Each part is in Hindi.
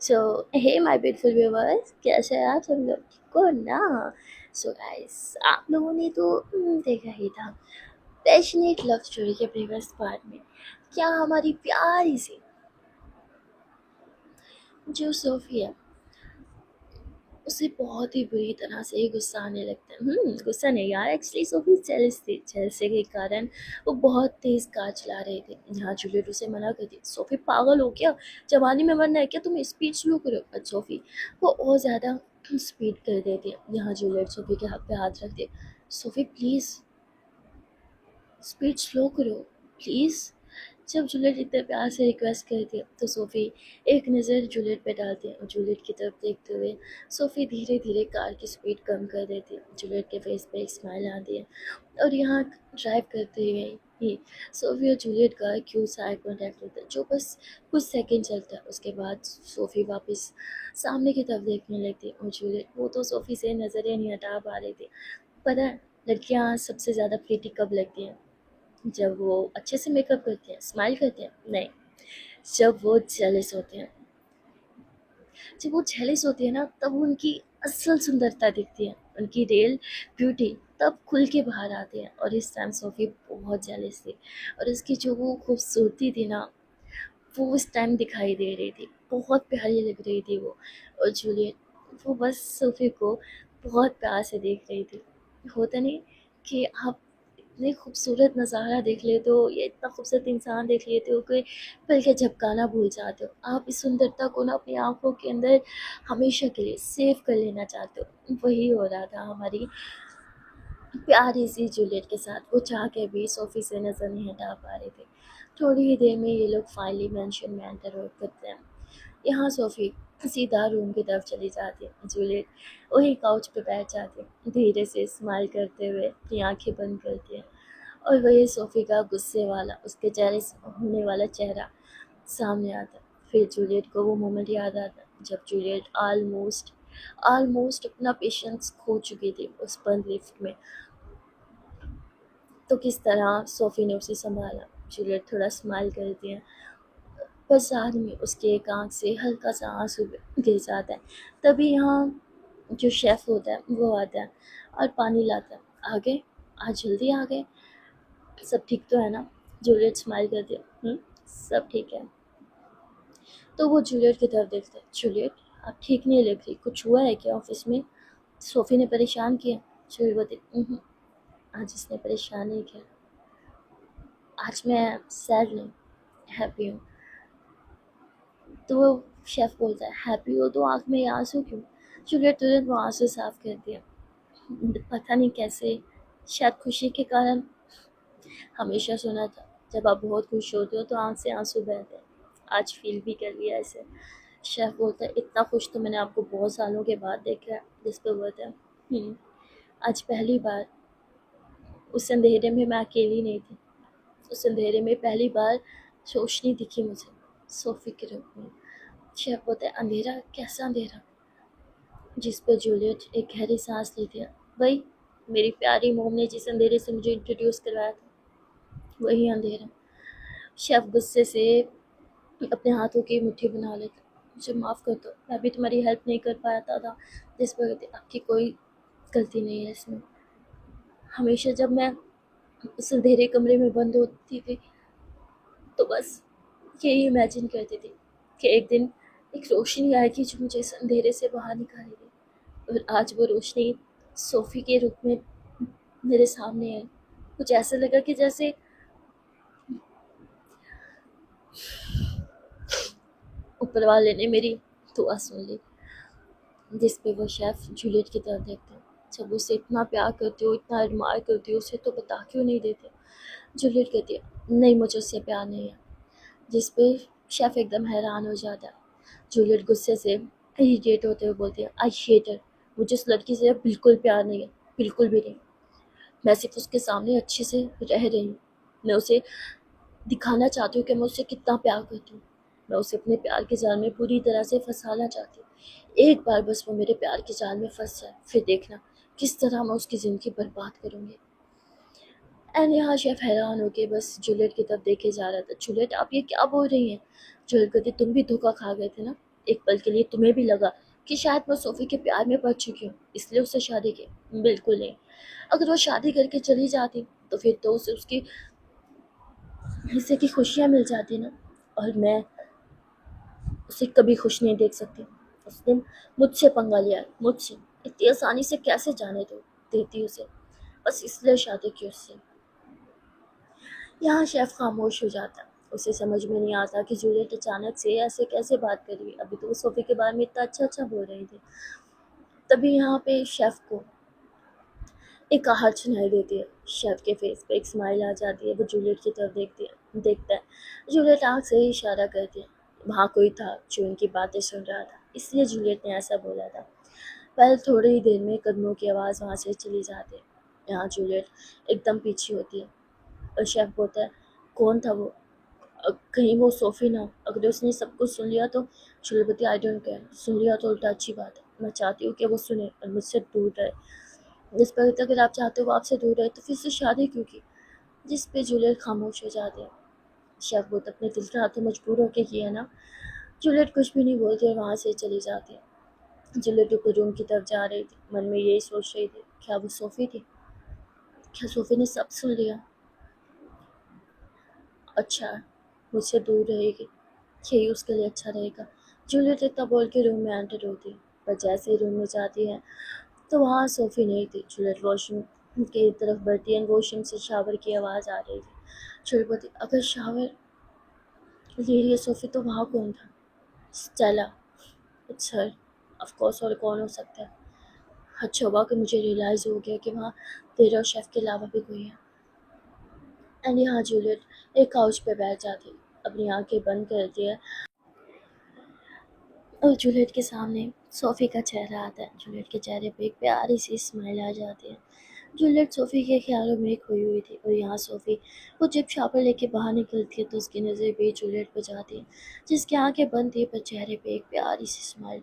So hey my beautiful viewers, कैसे हैं आप सब लोग? ठीक हो ना? सो गाइस, आप लोगों ने तो देखा ही था पैशनेट लव स्टोरी के प्रीवियस पार्ट में क्या हमारी प्यारी सी जो सोफी है उसे बहुत ही बुरी तरह से गुस्सा आने लगता है। गुस्सा नहीं यार, एक्चुअली सोफी जेलस थी। जेलसी के कारण वो बहुत तेज कार चला रहे थे। यहाँ जूलियट उसे मना कर दी। सोफी पागल हो क्या? जवानी में मरना है क्या? तुम स्पीड स्लो करो। बट सोफी वो और ज़्यादा स्पीड कर देती है। यहाँ जूलियट सोफी के हाथ पे हाथ रख दे। सोफी प्लीज़ स्पीड स्लो करो प्लीज़। जब जूलियट इतने प्यार से रिक्वेस्ट करती है तो सोफ़ी एक नज़र जूलियट पे डालती है और जूलियट की तरफ देखते हुए सोफ़ी धीरे धीरे कार की स्पीड कम कर देती है। जूलियट के फेस पे एक स्माइल आती है और यहाँ ड्राइव करते हुए ही सोफ़ी और जूलियट का क्यूट सा आई कॉन्टैक्ट होता है जो बस कुछ सेकंड चलता है। उसके बाद सोफ़ी वापस सामने की तरफ देखने लगती है और जूलियट वो तो सोफ़ी से नज़रें नहीं हटा पा रही थी। पता है लड़कियाँ सबसे ज़्यादा प्रीटी कब लगती हैं? जब वो अच्छे से मेकअप करते हैं, स्माइल करते हैं, नहीं, जब वो जेलस होते हैं। जब वो जेलस होती है ना तब उनकी असल सुंदरता दिखती है, उनकी रियल ब्यूटी तब खुल के बाहर आती है। और इस टाइम सोफी बहुत जेलस थी और उसकी जो वो खूबसूरती थी ना वो उस टाइम दिखाई दे रही थी, बहुत प्यारी लग रही थी वो। और जूलियट वो बस सोफी को बहुत प्यार से देख रही थी। होता नहीं कि आप इतने खूबसूरत नज़ारा देख लेते हो या इतना खूबसूरत इंसान देख लेते हो कि पल के झपकाना भूल जाते हो। आप इस सुंदरता को ना अपनी आँखों के अंदर हमेशा के लिए सेव कर लेना चाहते हो। वही हो रहा था हमारी प्यारी सी जूलियट के साथ। वो चाह के भी सोफ़ी से नज़र नहीं हटा पा रहे थे। थोड़ी ही देर में ये लोग फाइनली मैंशन में एंटर हो करते हैं। यहाँ सोफ़ी सीधा रूम की तरफ चली जाती है। जूलियट वही काउच पे बैठ जाती है, धीरे से स्माइल करते हुए अपनी आंखें बंद करती है। और वही सोफ़ी का गुस्से वाला, उसके चेहरे से होने वाला चेहरा सामने आता है। फिर जूलियट को वो मोमेंट याद आता है जब जूलियट ऑलमोस्ट ऑलमोस्ट अपना पेशेंस खो चुकी थी उस बंद लिफ्ट में। तो किस तरह सोफ़ी ने उसे संभाला। जूलियट थोड़ा स्माइल करती है, बस बाद में उसके एक आँख से हल्का सा आंसू गिर जाता है। तभी यहाँ जो शेफ़ होता है वो आता है और पानी लाता है। आ गए? आज जल्दी आ गए? सब ठीक तो है ना? जूलियट स्माइल करती है। सब ठीक है। तो वो जूलियट की तरफ देखते हैं। जूलियट, आप ठीक नहीं लग रही, कुछ हुआ है क्या ऑफिस में? सोफ़ी ने परेशान किया? जूलियट बोलती, आज इसने परेशान नहीं किया, आज मैं सैड नहीं, हैप्पी हूँ। तो वो शेफ़ बोलता है, हैप्पी हो तो आँख में ये आंसू क्यों? जूलियट तुरंत वो आंसू साफ करती है। पता नहीं कैसे, शायद खुशी के कारण। हमेशा सुना था जब आप बहुत खुश होते हो तो आँख से आंसू बहते हैं। आज फील भी कर लिया ऐसे। शेफ़ बोलता है, इतना खुश तो मैंने आपको बहुत सालों के बाद देखा है। जिस पे बोलता है, आज पहली बार उस अंधेरे में मैं अकेली नहीं थी। उस अंधेरे में पहली बार रोशनी दिखी मुझे, सोफ़ी के रूप में। शेफ़ बोलता है, अंधेरा? कैसा अंधेरा? जिस पर जूलियट एक गहरी सांस लेती है। वही मेरी प्यारी मोम ने जिस अंधेरे से मुझे इंट्रोड्यूस करवाया था, वही अंधेरा। शेफ़ गुस्से से अपने हाथों की मुट्ठी बना लेता, मुझे माफ़ कर दो, मैं भी तुम्हारी हेल्प नहीं कर पाता था। जिस पर कहती, आपकी कोई गलती नहीं है इसमें। हमेशा जब मैं उस अंधेरे कमरे में बंद होती थी तो बस यही इमेजिन करती थी कि एक दिन एक रोशनी आएगी जो मुझे इस अंधेरे से बाहर निकालेगी। और आज वो रोशनी सोफ़ी के रूप में मेरे सामने है। कुछ ऐसा लगा कि जैसे ऊपर वाले ने मेरी दुआ सुन ली। जिस पे वो शेफ़ जूलियट की तरफ देखते हैं। जब उसे इतना प्यार करती हो, इतना एडमायर करती हो, उसे तो बता क्यों नहीं देते? जूलियट कहती है, नहीं, मुझे उससे प्यार नहीं है। जिस पे शेफ़ एकदम हैरान हो जाता है। जूलियट गुस्से से इरिटेट होते हुए बोलती है, आई हेट हर, मुझे उस लड़की से बिल्कुल प्यार नहीं है, बिल्कुल भी नहीं। मैं सिर्फ उसके सामने अच्छे से रह रही हूँ। मैं उसे दिखाना चाहती हूँ कि मैं उससे कितना प्यार करती हूँ। मैं उसे अपने प्यार के जाल में पूरी तरह से फंसाना चाहती हूँ। एक बार बस वो मेरे प्यार के जाल में फंस जाए, फिर देखना किस तरह मैं उसकी ज़िंदगी बर्बाद करूँगी। एंड यहाँ शेफ हैरान होके बस जूलियट की तरफ देखे जा रहा था। जूलियट, आप ये क्या बोल रही हैं? जूलियट कहती, तुम भी धोखा खा गए थे ना? एक पल के लिए तुम्हें भी लगा कि शायद मैं सोफ़ी के प्यार में पड़ चुकी हूँ, इसलिए उससे शादी की? बिल्कुल नहीं। अगर वो शादी करके चली जाती तो फिर तो उसे उसकी हिस्से की खुशियाँ मिल जाती ना, और मैं उसे कभी खुश नहीं देख सकती। उसने मुझसे पंगा लिया है, मुझसे। इतनी आसानी से कैसे जाने देती उसे? बस इसलिए शादी की उससे। यहाँ शेफ खामोश हो जाता है। उसे समझ में नहीं आता कि जूलियट अचानक से ऐसे कैसे बात कर रही है। अभी तो वो सोफी के बारे में इतना अच्छा अच्छा बोल रही थी। तभी यहाँ पे शेफ को एक आहट सुनाई देती है। शेफ के फेस पे एक स्माइल आ जाती है। वो जूलियट की तरफ देखता है। जूलियट आँख से ही इशारा करती है। वहाँ कोई था जो उनकी बातें सुन रहा था, इसलिए जूलियट ने ऐसा बोला था। पहले थोड़ी ही देर में कदमों की आवाज़ वहाँ से चली जाती है। यहाँ जूलियट एकदम पीछे होती है और शेफ बोलता है, कौन था वो? कहीं वो सोफ़ी ना हो। अगर उसने सब कुछ सुन लिया तो? शिलवती, आई डोंट केयर। सुन लिया तो उल्टा अच्छी बात है। मैं चाहती हूँ कि वो सुने और मुझसे दूर रहे। जिस पर अगर आप चाहते हो वो आपसे दूर रहे तो फिर से शादी क्यों की? जिस पे जूलियट खामोश हो जाती है। शेफ बहुत अपने दिल के हाथों मजबूर होके किया ना। जूलियट कुछ भी नहीं बोलती और वहाँ से चली जाती है। जूलियट ऊपर रूम की तरफ जा रही थी, मन में यही सोच रही थी, क्या वो सोफ़ी थी? क्या सोफ़ी ने सब सुन लिया? अच्छा, मुझसे दूर रहेगी, यही उसके लिए अच्छा रहेगा। जूलियट इतना बोल के रूम में एंटर होती है, पर जैसे ही रूम में जाती है तो वहाँ सोफ़ी नहीं थी। जूलियट वॉशरूम की तरफ बढ़ती है। वॉशरूम से शावर की आवाज़ आ रही थी। जूलियट बोलती, अगर शावर ले रही है सोफ़ी तो वहाँ कौन था? Stella. It's her, of course, और कौन हो सकता है? अच्छा हुआ कि मुझे रियलाइज़ हो गया कि वहाँ तेरे और शेफ के अलावा भी कोई है। एंड यहाँ जूलियट एक काउच पे बैठ जाती है, अपनी आंखें बंद करती है और जूलियट के सामने सोफ़ी का चेहरा आता है। जूलियट के चेहरे पे एक प्यारी सी स्माइल आ जाती है। जूलियट सोफ़ी के ख्यालों में खोई हुई थी और यहाँ सोफ़ी वो जब शॉपर लेके बाहर निकलती है तो उसकी नज़र भी जूलियट पर जाती है, जिसकी आंखें बंद थी पर चेहरे पे एक प्यारी सी स्माइल।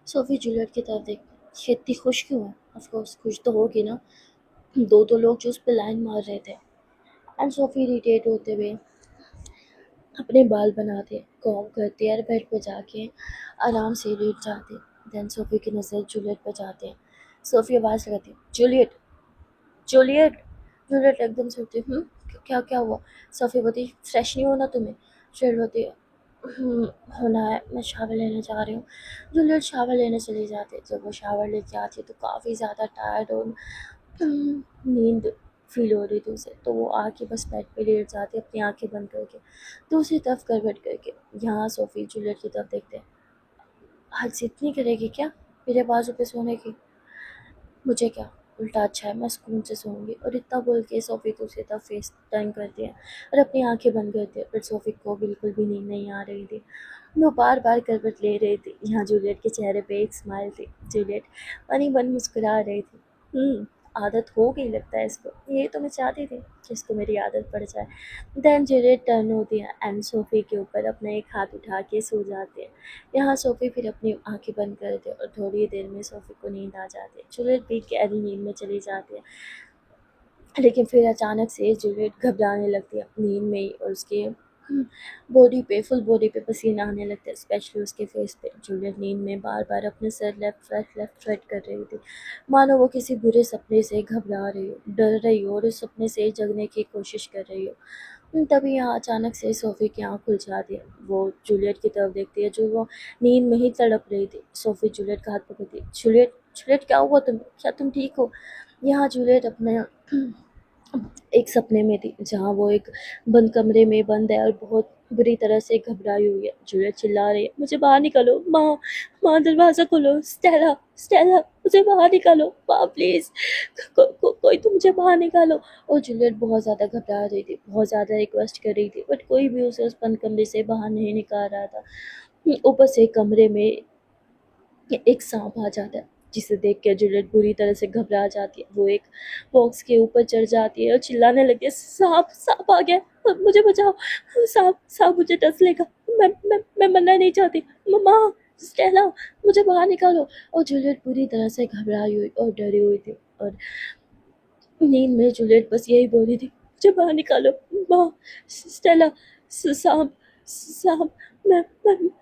सोफ़ी जूलियट की तरफ देखती है, इतनी खुश क्यों है? ऑफ कोर्स खुश तो होगी ना, दो लोग जो उस पर लाइन मार रहे थे। एंड सोफ़ी इरिटेट होते हुए अपने बाल बनाते, कॉम्ब करते और बेड पे जाके आराम से लेट जाते। देन सोफ़ी की नज़र जूलियट पर जाते हैं। सोफ़ी आवाज़ लगाती, जूलियट, जूलियट। जूलियट एकदम से उठती, क्या क्या हुआ? सोफ़ी बोलती, फ्रेश नहीं होना तुम्हें? जूलियट बोलती, होना है, मैं शावर लेने जा रही हूँ। जूलियट शावर लेने चली जाती। जब वो शावर लेके आती तो काफ़ी ज़्यादा टायर्ड और नींद फील हो रही थी उसे, तो वो आके बस बेड पे लेट जाती अपनी आंखें बंद करके, दूसरी तरफ करवट करके। यहाँ सोफ़ी जूलियट की तरफ देखते, हद से इतनी करेगी क्या मेरे बाजू पे सोने की? मुझे क्या, उल्टा अच्छा है, मैं सुकून से सोऊंगी। और इतना बोल के सोफ़ी को उसी तरफ फेस टर्न करती है और अपनी आंखें बंद करती है। पर सोफ़ी को बिल्कुल भी नींद नहीं आ रही थी। वो बार बार करवट ले रही थी। यहाँ जूलियट के चेहरे पे एक स्माइल थी। जूलियट बनी बन मुस्कुरा रही थी। आदत हो गई लगता है इसको, ये तो मैं चाहती थी कि इसको मेरी आदत पड़ जाए। देन जूलियट टर्न होती है एंड सोफ़ी के ऊपर अपना एक हाथ उठा के सो जाते हैं। यहाँ सोफ़ी फिर अपनी आंखें बंद करती है और थोड़ी देर में सोफ़ी को नींद आ जाती है। जूलियट भी गहरी नींद में चली जाती है, लेकिन फिर अचानक से जूलियट घबराने लगती है नींद में ही, और उसके फुल बॉडी पे पसीना आने लगता है, स्पेशली उसके फेस पे। जूलियट नींद में बार बार अपने सर लेफ्ट राइट कर रही थी, मानो वो किसी बुरे सपने से घबरा रही हो, डर रही हो और उस सपने से जगने की कोशिश कर रही हो। तभी यहाँ अचानक से सोफ़ी की आँख खुल जाती है। वो जूलियट की तरफ देखती है जो वो नींद में ही तड़प रही थी। सोफ़ी जूलियट का हाथ पकड़ती है, जूलियट, जूलियट क्या हुआ तुम्हें? क्या तुम ठीक हो? यहाँ जूलियट अपने एक सपने में थी जहाँ वो एक बंद कमरे में बंद है और बहुत बुरी तरह से घबराई हुई है। जूलियट चिल्ला रही है, मुझे बाहर निकालो माँ, माँ दरवाज़ा खोलो, स्टेला, स्टेला, मुझे बाहर निकालो माँ प्लीज़, कोई तो मुझे बाहर निकालो। और जूलियट बहुत ज़्यादा घबरा रही थी, बहुत ज़्यादा रिक्वेस्ट कर रही थी, बट कोई भी उसे उस बंद कमरे से बाहर नहीं निकाल रहा था। ऊपर से कमरे में एक सांप आ जाता है, जिसे देख के जूलियट बुरी तरह से घबरा जाती है। वो एक बॉक्स के ऊपर चढ़ जाती है और चिल्लाने लगती है, सांप, सांप आ गया, मुझे बचाओ, सांप, सांप मुझे डस लेगा, मैं मरना नहीं चाहती, मम्मा, स्टेला, मुझे बाहर निकालो। और जूलियट पूरी तरह से घबराई हुई और डरी हुई थी, और नींद में जूलियट बस यही बोल रही थी, मुझे बाहर निकालो माँ, स्टेला, सांप, सांप, मैं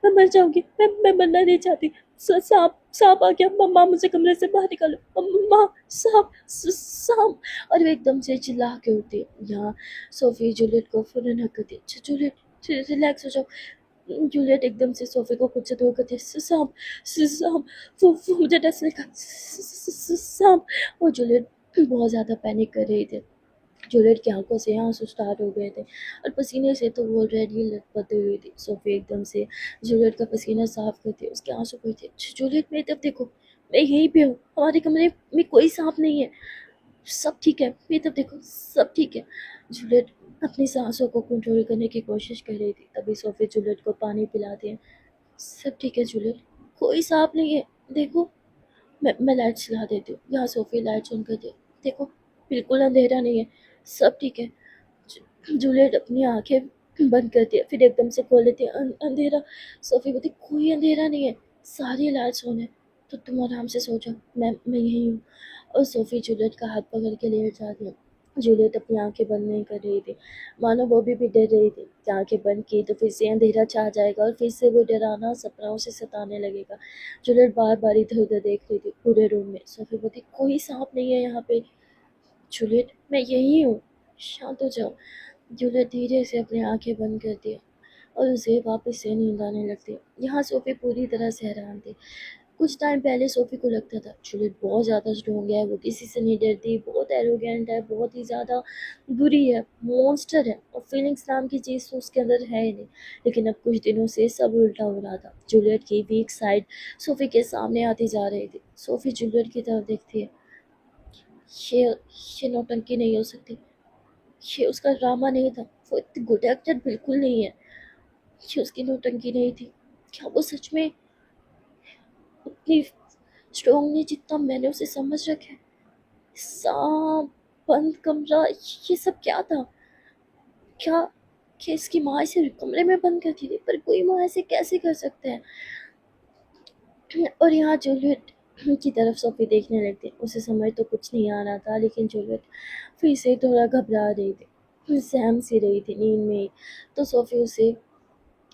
मर जाऊंगी, मैं मरना नहीं चाहती। सांप सांप आ गया, मम्मा मुझे कमरे से बाहर निकालो, मम्मा सांप सांप। और वो एकदम से चिल्ला के उठती है। यहाँ सोफी जूलियट को फौरन हक करती है, जूलियट रिलैक्स हो जाओ। जूलियट एकदम से सोफी को खुद से दूर करती है। सांप सांप, वो मुझे डसने का सांप। और जूलियट बहुत ज़्यादा पैनिक कर रही थी। जूलियट की आंखों से आंसू स्टार्ट हो गए थे और पसीने से तो वो ऑलरेडी लथपथ हुई थी। सोफी एकदम से जूलियट का पसीना साफ करती, उसके आंसू पोंछती, जूलियट मेरी तरफ देखो, मैं यहीं पे हूँ, हमारे कमरे में कोई सांप नहीं है, सब ठीक है, मेरी तरफ देखो, सब ठीक है। जूलियट अपनी सांसों को कंट्रोल करने की कोशिश कर रही थी। तभी सोफी जूलियट को पानी पिलाती है। सब ठीक है जूलियट, कोई सांप नहीं है, देखो। मैं लाइट चला देती हूँ। यहाँ सोफी लाइट ऑन कर दे, देखो बिल्कुल अंधेरा नहीं है, सब ठीक है। जूलियट अपनी आंखें बंद करती है, फिर एकदम से खोल लेती है। अंधेरा। सोफी बोलती, कोई अंधेरा नहीं है, सारी लाइट्स ऑन है, तो तुम आराम से सो जाओ, मैं यहीं हूँ। और सोफी जूलियट का हाथ पकड़ के लेट जाती है। जूलियट अपनी आंखें बंद नहीं कर रही थी, मानो वो भी डर रही थी कि आंखें बंद की तो फिर से अंधेरा छा जाएगा और फिर से वो डराना सपनाओं से सताने लगेगा। जूलियट बार बार इधर उधर देख रही थी पूरे रूम में। सोफी बोलती, कोई सांप नहीं है यहाँ पे, जूलियट मैं यहीं हूँ, शांत हो जाओ। जूलियट धीरे से अपनी आंखें बंद करती है और उसे वापस से नींद आने लगती है। यहाँ सोफी पूरी तरह से हैरान थी। कुछ टाइम पहले सोफी को लगता था जूलियट बहुत ज़्यादा स्ट्रोंग है, वो किसी से नहीं डरती, बहुत एरोगेंट है, बहुत ही ज़्यादा बुरी है, मॉन्स्टर है, और फीलिंग्स नाम की चीज़ तो उसके अंदर है ही नहीं। लेकिन अब कुछ दिनों से सब उल्टा हो रहा था। जूलियट की वीक साइड सोफी के सामने आती जा रही थी। सोफी जूलियट की तरफ देखती है। ये ये नौटंकी नहीं हो सकती, ये उसका ड्रामा नहीं था, वो इतनी गुड एक्टर बिल्कुल नहीं है, ये उसकी नौटंकी नहीं थी। क्या वो सच में उतनी स्ट्रॉन्ग नहीं जितना मैंने उसे समझ रखा है? सांप, बंद कमरा, ये सब क्या था? क्या कि इसकी माँ इसे कमरे में बंद करती थी? पर कोई माँ ऐसे कैसे कर सकते हैं? और यहाँ जूलियट की तरफ सोफी देखने लगती। उसे समझ तो कुछ नहीं आ रहा था, लेकिन जूलियट फिर से थोड़ा घबरा रही थी, सहम सी रही थी नींद में ही। तो सोफी उसे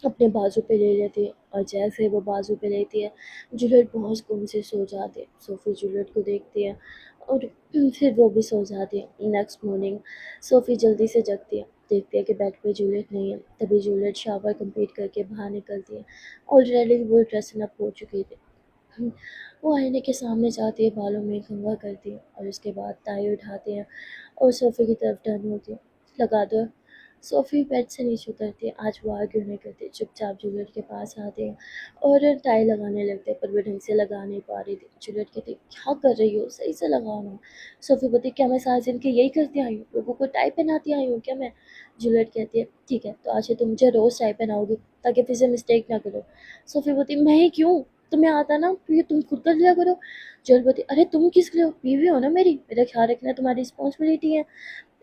अपने बाजू पे ले लेती है और जैसे वो बाजू पे लेती है, जूलियट बहुत सुकून से सो जाती है। सोफी जूलियट को देखती है और फिर वो भी सो जाती है। नेक्स्ट मॉर्निंग सोफी जल्दी से जगती है, देखती है कि बेड पे जूलियट नहीं है। तभी जूलियट शावर कंप्लीट करके बाहर निकलती है। ऑलरेडी वो ड्रेसन अप हो चुकी थी। वो आईने के सामने जाती है, बालों में कंघा करती है और उसके बाद टाई उठाती है और सोफ़े की तरफ टर्न होती है। लगा दो। सोफ़ी बेड से नीचे उतरती है। आज वो आर्ग्यू नहीं करती, चुपचाप जूलियट के पास आते हैं और टाई लगाने लगते हैं, पर वो ढंग से लगा नहीं पा रही थी। जूलियट कहती, क्या कर रही हो, सही से लगाना। सोफ़ी बोलती, क्या मैं सारे दिन के यही करती आई हूँ, लोगों को टाई पहनाती आई हूँ क्या मैं? जूलियट कहती है, ठीक है, तो आज से तुम मुझे रोज़ टाई पहनाओगी ताकि फिर से मिस्टेक ना करो। सोफ़ी बोलती, मैं ही क्यों, तुम्हें आता ना, तो ये तुम खुद कर लिया करो। जूलियट बोलती, अरे तुम किस लिए हो, बीवी हो ना मेरी, मेरा ख्याल रखना तुम्हारी रिस्पॉन्सिबिलिटी है।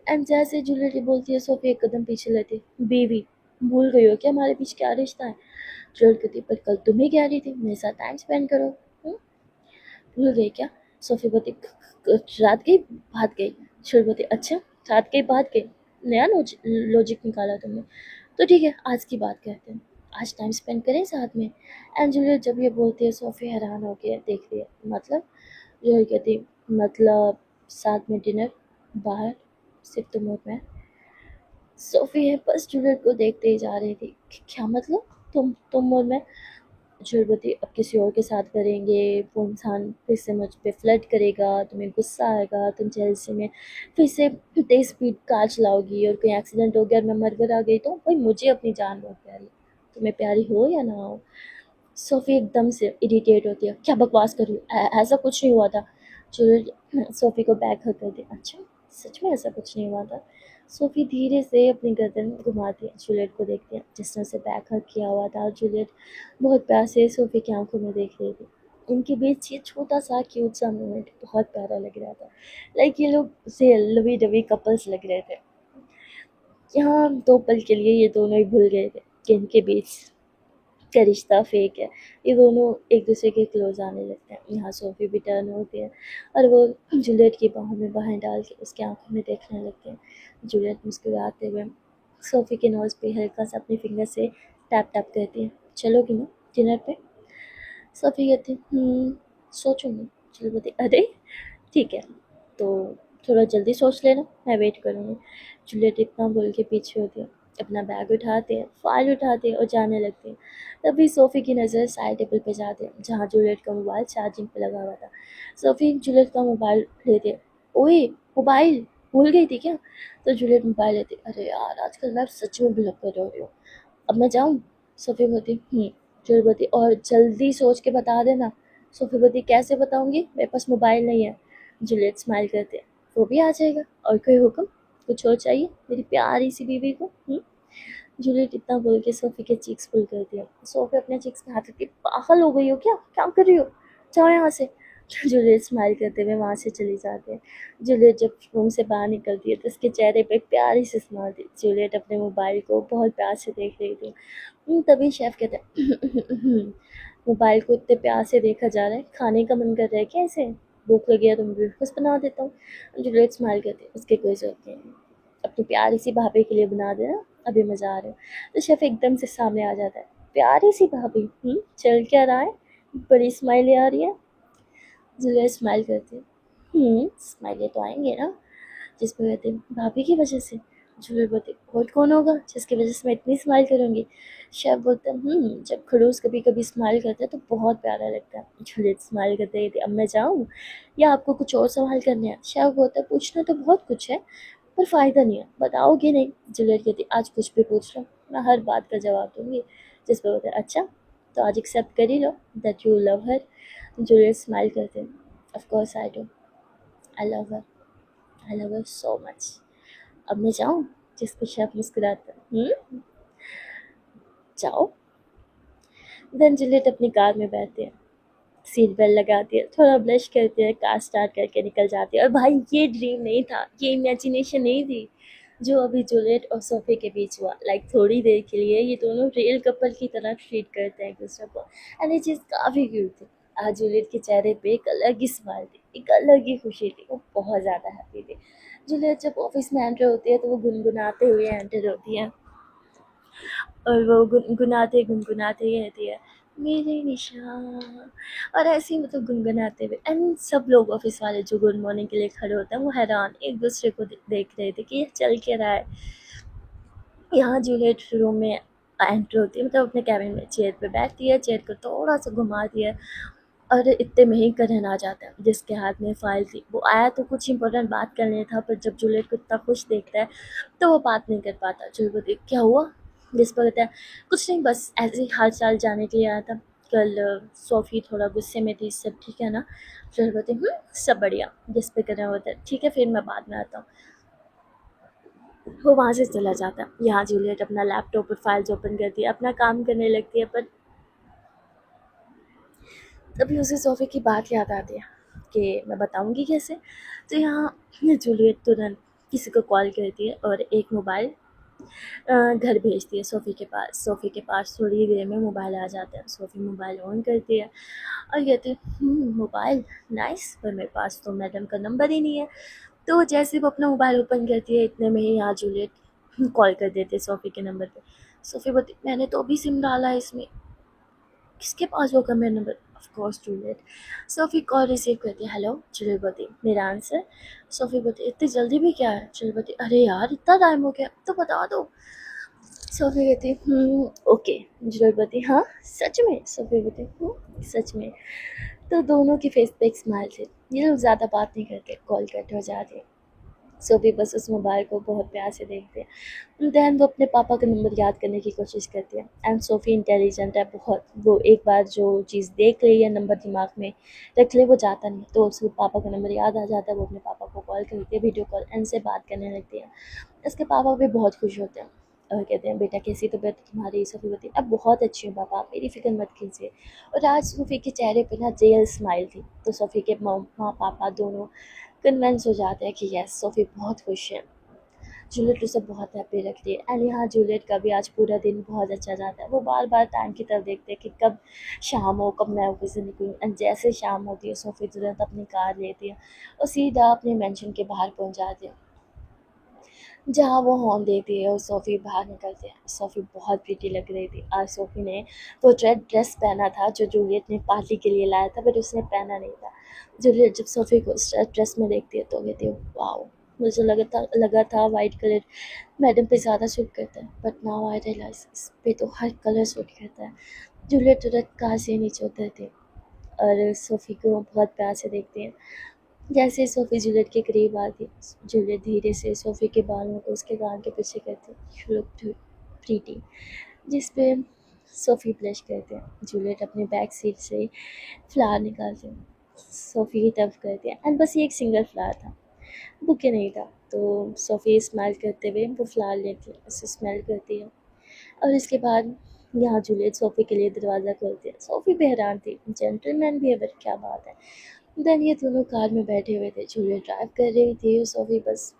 एंड जैसे जूलियट ये बोलती है, सोफी एक कदम पीछे लेती है। बीवी, भूल गई हो क्या हमारे बीच क्या रिश्ता है? जूलियट कहती, पर कल तुम ही कह रही थी मेरे साथ टाइम स्पेंड करो। हम्म? भूल गई क्या? सोफी बोलती, रात गई बात गई। जूलियट बोलती, अच्छा, रात गई बात गई, नया लॉजिक निकाला तुमने। तो ठीक है, आज की बात करते हैं, आज टाइम स्पेंड करें साथ में। एंड जूलियट जब ये बोलती है, सोफी हैरान होकर देख रही है। मतलब? जूलियट कहती, मतलब साथ में डिनर, बाहर, सिर्फ तुम और मैं। सोफी है बस जूलियट को देखते ही जा रही थी। क्या मतलब, तुम और मैं? जूलियट बोलती, अब किसी और के साथ करेंगे, वो इंसान फिर से मुझ पे फ्लर्ट करेगा, तुम्हें गुस्सा आएगा, तुम जेलसी में फिर से तेज स्पीड कार चलाओगी और कोई एक्सीडेंट हो गया और मैं मर वर आ गई तो? भाई मुझे अपनी जान बहुत प्यारी है, तुम्हें प्यारी हो या ना हो। सोफ़ी एकदम से इरिटेट होती है, क्या बकवास कर रही हो, ऐसा कुछ नहीं हुआ था। जूलियट सोफ़ी को बैक हक कर दे, अच्छा सच में ऐसा कुछ नहीं हुआ था। सोफ़ी धीरे से अपनी गर्दन घुमाती है, जूलियट को देखती है जिसने उसे बैक हक किया हुआ था। जूलियट बहुत प्यार से सोफ़ी की आंखों में देख रही थी। इनके बीच ये छोटा सा क्यूट सा मोमेंट बहुत प्यारा लग रहा था। लाइक ये लोग से लवी डवी कपल्स लग रहे थे। यहाँ दो पल के लिए ये दोनों ही भूल गए थे कि इनके बीच का रिश्ता फेक है। ये दोनों एक दूसरे के क्लोज आने लगते हैं। यहाँ सोफी भी टर्न होती है और वो जूलियट की बाहों में बाहें डाल के उसकी आंखों में देखने लगते हैं। जूलियट मुस्कुराते हुए सोफी के नोज़ पे हल्का सा अपनी फिंगर से टैप टैप करती है। चलोगी ना डिनर पे? सोफ़ी कहती सोचूंगी। जुलियट बोलती अरे ठीक है, तो थोड़ा जल्दी सोच लेना, मैं वेट करूँगी। जूलियट इतना बोल के पीछे होती है, अपना बैग उठाते हैं, फाइल उठाते हैं और जाने लगते हैं। तभी सोफ़ी की नज़र साइड टेबल पे जाते हैं जहाँ जूलियट का मोबाइल चार्जिंग पे लगा हुआ था। सोफ़ी जूलियट का मोबाइल लेती है। ओए मोबाइल भूल गई थी क्या? तो जूलियट मोबाइल लेती है। अरे यार आजकल मैं सच में भुलक्कड़ हो रही हूँ, अब मैं जाऊँ? सोफ़ी बोलती जूलियट बोलती और जल्दी सोच के बता देना। सोफ़ी बोलती कैसे बताऊँगी, मेरे पास मोबाइल नहीं है। जूलियट स्माइल करते हैं, वो भी आ जाएगा। और कोई हुक्म? कुछ और चाहिए मेरी प्यारी सी बीवी को? जूलियट इतना बोल के सोफ़ी के चीक्स पुल कर दिया। सोफ़ी अपने चीक्स में हाथ रखती, पागल हो गई हो क्या, क्या कर रही हो, जाओ यहाँ से। जूलियट स्माइल करते हुए वहाँ से चली जाते हैं। जूलियट जब रूम से बाहर निकलती है तो उसके चेहरे पे एक प्यारी सी स्माइल थी। जूलियट अपने मोबाइल को बहुत प्यार से देख रही थी। तभी शेफ कहते हैं मोबाइल को इतने प्यार से देखा जा रहा है, खाने का मन कर रहा है क्या इसे? भूख लगी है तो मैं ब्रेकफास्ट बना देता हूँ। जूलियट स्माइल करती है, उसकी कोई ज़रूरत नहीं है, अपनी प्यारी सी भाभी के लिए बना देना, अभी मज़ा आ रहा है। तो शेफ एकदम से सामने आ जाता है, प्यारी सी भाभी चल क्या रहा है, बड़ी स्माइलें आ रही है। जूलियट स्माइल करती है, स्माइलें तो आएंगे ना, जिस पे कहते हैं भाभी की वजह से। जूलियट बोलती और कौन होगा जिसकी वजह से मैं इतनी स्माइल करूँगी? शेफ बोलता है जब खड़ूस कभी कभी स्माइल करता है तो बहुत प्यारा लगता है। जूलियट स्माइल करते ही अब मैं जाऊँ या आपको कुछ और सवाल करने हैं? शेफ बोलता है पूछना तो बहुत कुछ है पर फ़ायदा नहीं है, बताओगे नहीं। जूलियट कहती आज कुछ भी पूछ लो, मैं हर बात का जवाब दूंगी। जिस पे बोलते हैं अच्छा तो आज एक्सेप्ट कर ही लो that you love her. Juliet smile करते हैं of course I do, I love her, I love her so much. अब मैं जाऊँ? जिस पे शेफ मुस्कुराता है जाओ। देन जूलियट अपनी कार में बैठते हैं, सीट बेल्ट लगाती है, थोड़ा ब्लश करती है, कार स्टार्ट करके निकल जाती है। और भाई ये ड्रीम नहीं था, ये इमेजिनेशन नहीं थी जो अभी जूलियट और सोफी के बीच हुआ। लाइक थोड़ी देर के लिए ये दोनों रियल कपल की तरह ट्रीट करते हैं एक दूसरे को, एंड ये चीज़ काफ़ी क्यूट थी। आज जूलियट के चेहरे पे एक अलग ही स्माइल थी, एक अलग ही खुशी थी, वो बहुत ज़्यादा हैप्पी थी। जूलियट जब ऑफिस में एंटर होती है तो वो गुनगुनाते हुए एंटर होती है, और वो गुनगुनाते गुनगुनाते ही रहती है मेरे निशान, और ऐसे ही मतलब गुनगुनाते हुए। एंड सब लोग ऑफिस वाले जो गुड मॉर्निंग के लिए खड़े होते हैं वो हैरान एक दूसरे को देख रहे थे कि ये चल क्या रहा है। यहाँ जूलियट रूम में एंटर होती है, मतलब अपने कैबिन में चेयर पे बैठती है, चेयर को थोड़ा सा घुमाती है, और इतने में ही करण आ जाता है जिसके हाथ में फ़ाइल थी। वो आया तो कुछ इंपॉर्टेंट बात करने था, पर जब जूलियट को इतना खुश देखता है तो वो बात नहीं कर पाता। जूलियट बोलती क्या हुआ? जिस पर कहता है कुछ नहीं, बस ऐसे ही हाल चाल जाने के लिए आया था। कल सोफ़ी थोड़ा गुस्से में थी, सब ठीक है ना? जूलियट बोलती सब बढ़िया। जिस पे करण होता है ठीक है फिर मैं बाद में आता हूँ। वो वहाँ से चला जाता है। यहाँ जूलियट अपना लैपटॉप पर फाइल्स ओपन करती है, अपना काम करने लगती है, पर तभी उसे सोफ़ी की बात याद आती है कि मैं बताऊँगी कैसे। तो यहाँ जूलियट तुरंत किसी को कॉल करती है और एक मोबाइल घर भेजती है सोफ़ी के पास। सोफ़ी के पास थोड़ी देर में मोबाइल आ जाता है। सोफ़ी मोबाइल ऑन करती है और कहती है मोबाइल नाइस, पर मेरे पास तो मैडम का नंबर ही नहीं है। तो जैसे वो अपना मोबाइल ओपन करती है इतने में ही यहाँ जूलियट कॉल कर देते हैं सोफ़ी के नंबर पे। सोफ़ी बोलती मैंने तो अभी सिम डाला है इसमें, किसके पास होगा मेरा number? Of course Juliet. SoFi call receive करती है, हेलो। जूलियट बोलती मेरा आंसर। सोफ़ी बोलती इतनी जल्दी भी क्या है? जूलियट बोलती अरे यार इतना टाइम हो गया तो बता दो। सोफ़ी कहती ओके। जूलियट बोलती हाँ सच में? सोफ़ी बोलती सच में। तो दोनों की फेस पे एक स्माइल थी। ये लोग ज़्यादा बात नहीं करते, कॉल कट हो जाती है। सोफ़ी बस उस मोबाइल को बहुत प्यार से देखती है। दैन वो अपने पापा का नंबर याद करने की कोशिश करती है। एंड सोफ़ी इंटेलिजेंट है बहुत, वो एक बार जो चीज़ देख रही है नंबर दिमाग में रख ले वो जाता नहीं, तो उसको पापा का नंबर याद आ जाता है। वो अपने पापा को कॉल करती है, वीडियो कॉल, एंड से बात करने लगती है। उसके पापा भी बहुत खुश होते हैं और कहते हैं बेटा कैसी तबीयत तुम्हारी? सोफ़ी बोलती अब बहुत अच्छी हूँ पापा, मेरी फ़िक्र मत कीजिए। और आज सोफ़ी के चेहरे पर ना रियल स्माइल थी, तो सोफ़ी के माँ पापा दोनों कन्विंस हो जाते हैं कि यस सोफ़ी बहुत खुश है। जूलियट उसे बहुत हैप्पी रखती है। एंड यहाँ जूलियट का भी आज पूरा दिन बहुत अच्छा जाता है। वो बार बार टाइम की तरफ देखते हैं कि कब शाम हो, कब मैं ऑफिस से निकलूँ। एंड जैसे शाम होती है सोफ़ी तुरंत अपनी कार लेती है और सीधा अपने मेंशन के बाहर पहुँच जाती है। जहाँ वो हॉर्न देती है और सोफ़ी बाहर निकलती है। सोफ़ी बहुत प्रिटी लग रही थी। आज सोफ़ी ने वो रेड ड्रेस पहना था जो जूलियट ने पार्टी के लिए लाया था, बट उसने पहना नहीं था। जूलियट जब सोफ़ी को उस रेड ड्रेस में देखती है तो कहती है वाओ, मुझे लगा था वाइट कलर मैडम पे ज़्यादा सूट करता है, बट नाउ आई रियलाइज इस पे तो हर कलर सूट करता है। जूलियट तुरंत कार से नीचे उतरती है और सोफ़ी को बहुत प्यार से देखती है। जैसे सोफ़ी जूलियट के करीब आती, जूलियट धीरे से सोफ़ी के बालों को उसके कान के पीछे करती, यू लुक टू प्रीटी, जिस पे सोफ़ी ब्लश करते हैं। जूलियट अपने बैक सीट से फ्लावर निकालते हैं, सोफ़ी की तरफ करती है, एंड बस ये एक सिंगल फ्लावर था, बुके नहीं था। तो सोफ़ी स्माइल करते हुए वो फ्लावर लेती है, उसे स्मेल करती है, और इसके बाद यहाँ जूलियट सोफ़ी के लिए दरवाज़ा खोलती है। सोफ़ी भी हैरान थी, जेंटलमैन भी है, बट क्या बात है। देन ये दोनों कार में बैठे हुए थे, जूलियट ड्राइव कर रही थी और सोफ़ी बस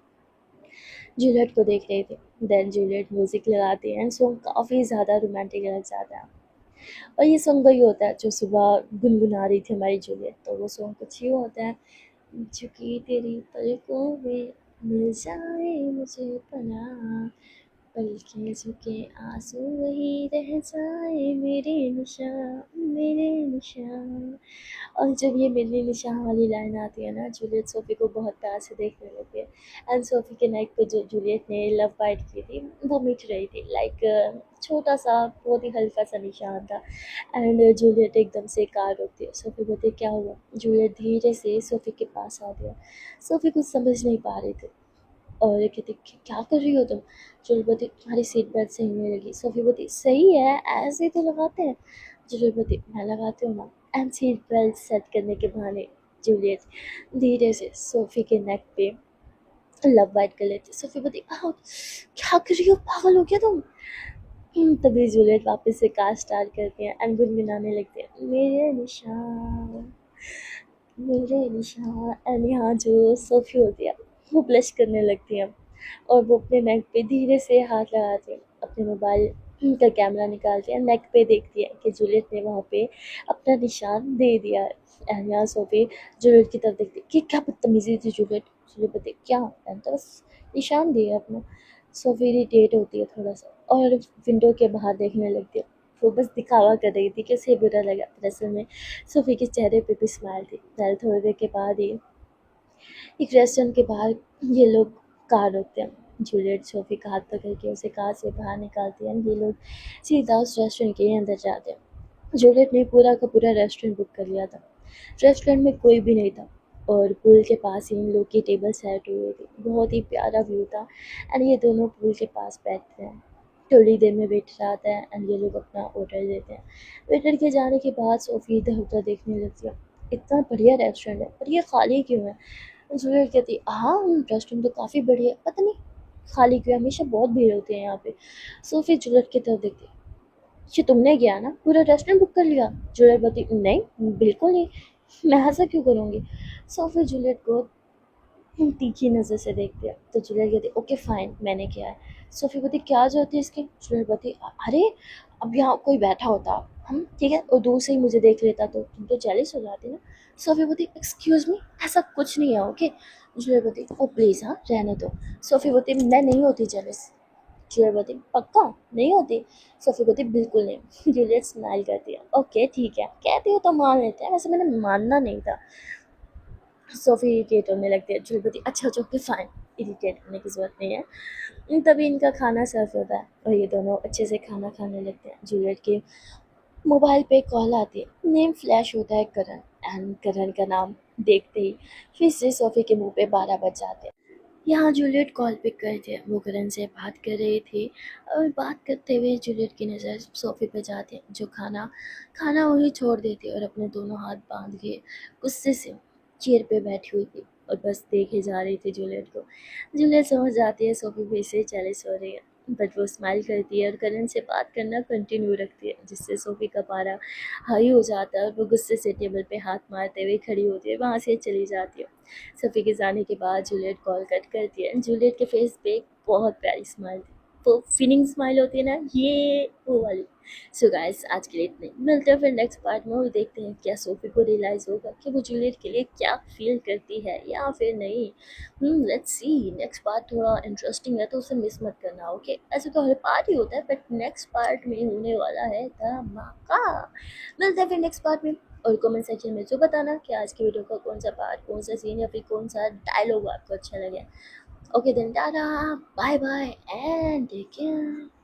जूलियट को देख रही थी। देन जूलियट म्यूज़िक लगाती है एंड सॉन्ग काफ़ी ज़्यादा रोमांटिक लग जाता है। और ये सॉन्ग वही होता है जो सुबह गुनगुना रही थी हमारी जूलियट, तो वो सॉन्ग कुछ यूँ होता है, झुकी तेरी पलकों में मिल जाए मुझे पनाह, पलकें झुके आंसू वही रह जाए मेरे निशान। और जब ये मेरे निशान वाली लाइन आती है ना, जूलियट सोफ़ी को बहुत प्यार से देखने लगती है, एंड सोफ़ी के नेक पे जो जूलियट ने लव बाइट की थी वो मिट रही थी, लाइक छोटा सा बहुत ही हल्का सा निशान था। एंड जूलियट एकदम से कार रोकती है, सोफ़ी बोलती है क्या हुआ। जूलियट धीरे से सोफ़ी के पास आती है। सोफ़ी कुछ समझ नहीं पा रही थी और कहती क्या कर रही हो तुम। जूलियट बोलती तुम्हारी सीट बेल्ट सही नहीं लगी। सोफ़ी बोलती सही है, ऐसे ही तो लगाते हैं। जूलियट बोलती मैं लगाती हूँ ना। एंड सीट बेल्ट सेट करने के बहाने जूलियट धीरे से सोफ़ी के नेक पे लव बाइट कर लेती। सोफ़ी बोलती आओ क्या कर रही हो, पागल हो क्या तुम। तभी जूलियट वापस से कार स्टार्ट करती है एंड गुनगुनाने लगती है मेरे निशान। एंड यहाँ जो सोफ़ी होती है वो ब्लश करने लगती है और वो अपने नेक पे धीरे से हाथ लगाती है, अपने मोबाइल का कैमरा निकालती है, नेक पे देखती है कि जूलियट ने वहाँ पे अपना निशान दे दिया है। एंड यहाँ सोफ़ी जूलियट की तरफ देखती है कि क्या बदतमीजी थी जूलियट। जूलियट बोलती क्या, मैंने तो बस निशान दिया अपना। सोफ़ी इरिटेट होती है थोड़ा सा और विंडो के बाहर देखने लगती है। वो बस दिखावा कर रही थी कि उसे बुरा लगा, दरअसल में सोफ़ी के चेहरे पे भी स्माइल थी। पहले थोड़ी देर के बाद ही एक रेस्टोरेंट के बाहर ये लोग कार रोकते हैं। जूलियट सोफ़ी का हाथ पकड़ के उसे कार से बाहर निकालती है, ये लोग सीधा उस रेस्टोरेंट के अंदर जाते हैं। जूलियट ने पूरा का पूरा रेस्टोरेंट बुक कर लिया था। रेस्टोरेंट में कोई भी नहीं था और पूल के पास ही इन लोग की टेबल सेट हुई थी। बहुत ही प्यारा व्यू था एंड ये दोनों पूल के पास बैठते हैं। थोड़ी देर में वेटर आता है एंड ये लोग अपना ऑर्डर देते हैं। वेटर के जाने के बाद सोफ़ी इधर उधर देखने लगती है, इतना बढ़िया रेस्टोरेंट है पर ये खाली क्यों है। जूलियट कहती हाँ रेस्टोरेंट तो काफ़ी बढ़िया है, पता नहीं खाली क्यों है, हमेशा बहुत भीड़ होती है यहाँ पे। सोफ़ी जूलियट की तरफ देखती ये तुमने किया ना, पूरा रेस्टोरेंट बुक कर लिया। जूलियट बोलती नहीं बिल्कुल नहीं, मैं ऐसा क्यों करूँगी। सोफ़ी जूलियट को तीखी नज़र से देखती है तो जूलियट कहती ओके फाइन मैंने किया है। सोफ़ी बोलती क्या जरूरत है इसकी। जूलियट बोलती अरे अब यहाँ कोई बैठा होता हम ठीक है और दूर से ही मुझे देख लेता तो तुम तो जेलिस हो जाती ना। सोफ़ी बोलती एक्सक्यूज़ मी ऐसा कुछ नहीं है ओके। जूलियट बोलती ओ प्लीज़ हाँ रहने दो। सोफ़ी बोलती मैं नहीं होती जेलिस। जूलियट बोलती पक्का नहीं होती। सोफ़ी बोलती बिल्कुल नहीं। जूलियट स्माइल करती है ओके ठीक है कहती हो तो मान लेते हैं, वैसे मैंने मानना नहीं था। सोफ़ी इरिटेट होने लगती है। जूलियट बोलती अच्छा अच्छा ओके फाइन, इरिटेट होने की ज़रूरत नहीं है। तभी इनका खाना सर्व होता है और ये दोनों अच्छे से खाना खाने लगते हैं। जूलियट के मोबाइल पे कॉल आती है, नेम फ्लैश होता है करण, एंड करण का नाम देखते ही फिर से सोफ़ी के मुंह पे 12 बज जाते हैं। यहाँ जूलियट कॉल पिक करती है, वो करण से बात कर रही थी और बात करते हुए जूलियट की नज़र सोफ़ी पे जाती है जो खाना खाना वही छोड़ देती है और अपने दोनों हाथ बांध के गुस्से से चेयर पे बैठी हुई थी और बस देखे जा रही थी जूलियट को। जूलियट समझ जाती है सोफ़ी फिर से जेलस हो रही है, बट वो स्माइल करती है और करण से बात करना कंटिन्यू रखती है, जिससे सोफ़ी का पारा हाई हो जाता है और वो गुस्से से टेबल पे हाथ मारते हुए खड़ी होती है, वहाँ से चली जाती है। सोफ़ी के जाने के बाद जूलियट कॉल कट करती है। जूलियट के फेस पे एक बहुत प्यारी स्माइल थी। वो फीलिंग स्माइल होती है ना, ये वो वाली। सो गाइस आज के लिए इतने, मिलते हैं फिर नेक्स्ट पार्ट में और देखते हैं क्या सोफी को रियलाइज होगा कि वो जूलियट के लिए क्या फील करती है या फिर नहीं। लेट्स सी, नेक्स्ट पार्ट थोड़ा इंटरेस्टिंग है तो उसे मिस मत करना, ओके? ऐसे तो हर पार्ट ही होता है बट नेक्स्ट पार्ट में होने वाला है धमाका। मिलते हैं फिर नेक्स्ट पार्ट में। और कमेंट सेक्शन में जो बताना कि आज की वीडियो का कौन सा पार्ट, कौन सा सीन या फिर कौन सा डायलॉग आपको अच्छा लगे। Okay, then tada, bye bye, and take care.